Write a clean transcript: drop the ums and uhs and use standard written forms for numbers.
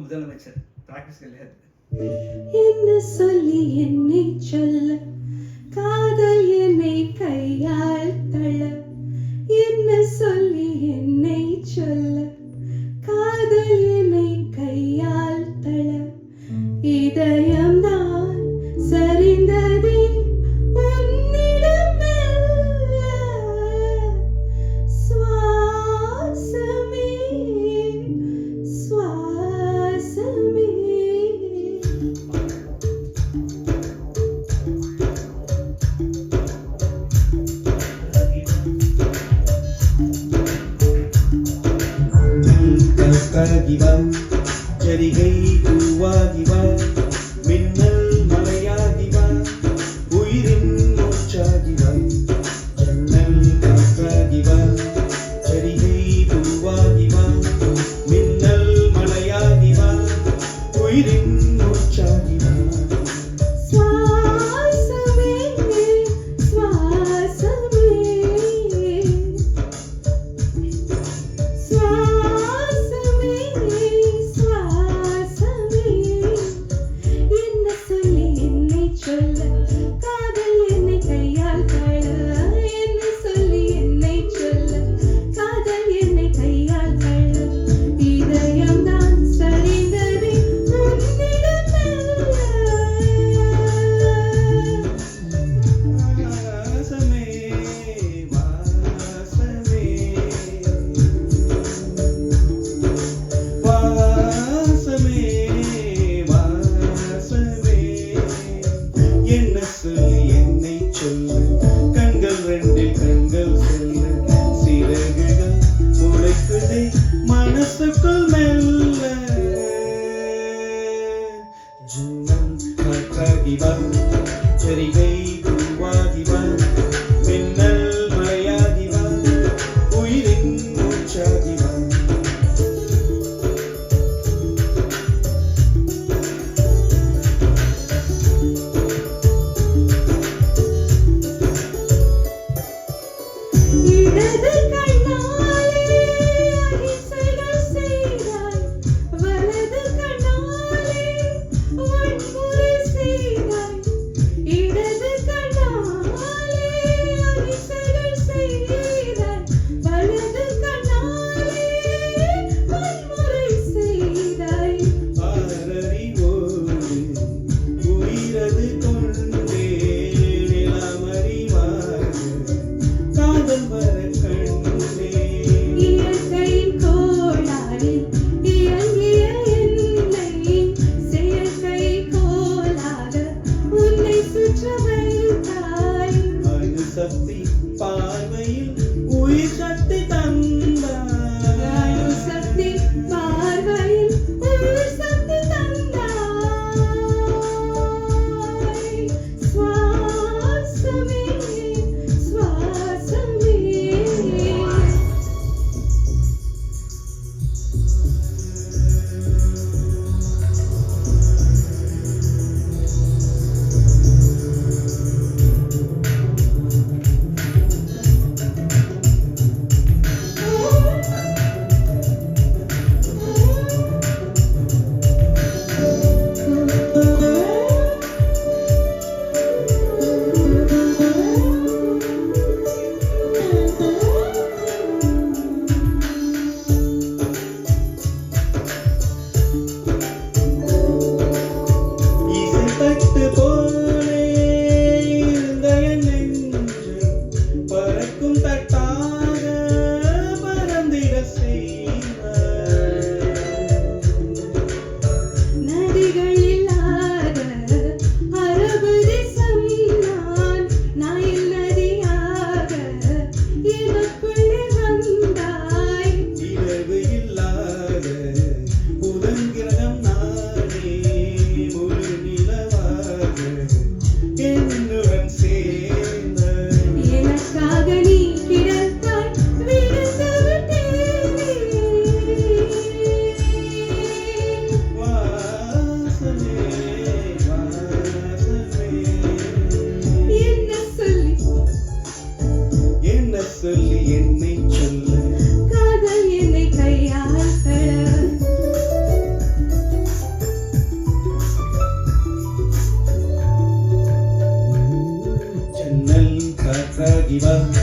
முதலமைச்சர் பிராக்டிஸ் கிடையாது. என்ன சொல்லி என்னை சொல்ல, காதல் என்னை கையால் தள்ள. என்ன சொல்லி என்னை சொல்ல, காதல் என்னை கையால் தள்ள. இதயம்தான் சரிந்ததே உன்னிடம் மெல்ல. சுவாசமே சுவாசமே. கலக்காகிவா சரிகை பூவாகிவா மின்னல் மலையாகிவா உயிரின் மூச்சாகிவா ஜன்னல் காற்றாகிவா சரிகை பூவாகிவா மின்னல் மலையாகிவா உயிரின் மூச்சாகிவா. சுவாசமே சுவாசமே சுவாசமே சுவாசமே. என்ன சொல்லி என்னை சொல்ல, காதல் என்னை கையால் தள்ள. என்ன சொல்லி என்னை சொல்ல, காதல் என்னை கையால் தள்ள. இதயம்தான் சரிந்ததே உன்னிடம் மெல்ல. வாசமே வாசமே வாசமே வாசமே. என்ன சொல்லி என்னை சொல்ல, கண்கள் ரெண்டில் கண்கள் செல்ல. சிறகுகள் முளைக்குதே மனசுக்குள் மெல்ல. ஜன்னல் காற்றாகிவா சரிகை பூவாகிவா மின்னல் மலையாகிவா உயிரின் மூச்சாகிவா. இடது கண்ணாலே அகிம்சைகள் செய்தாய், வலது கண்ணாலே வன்முறை செய்தாய். காற்றாகி வா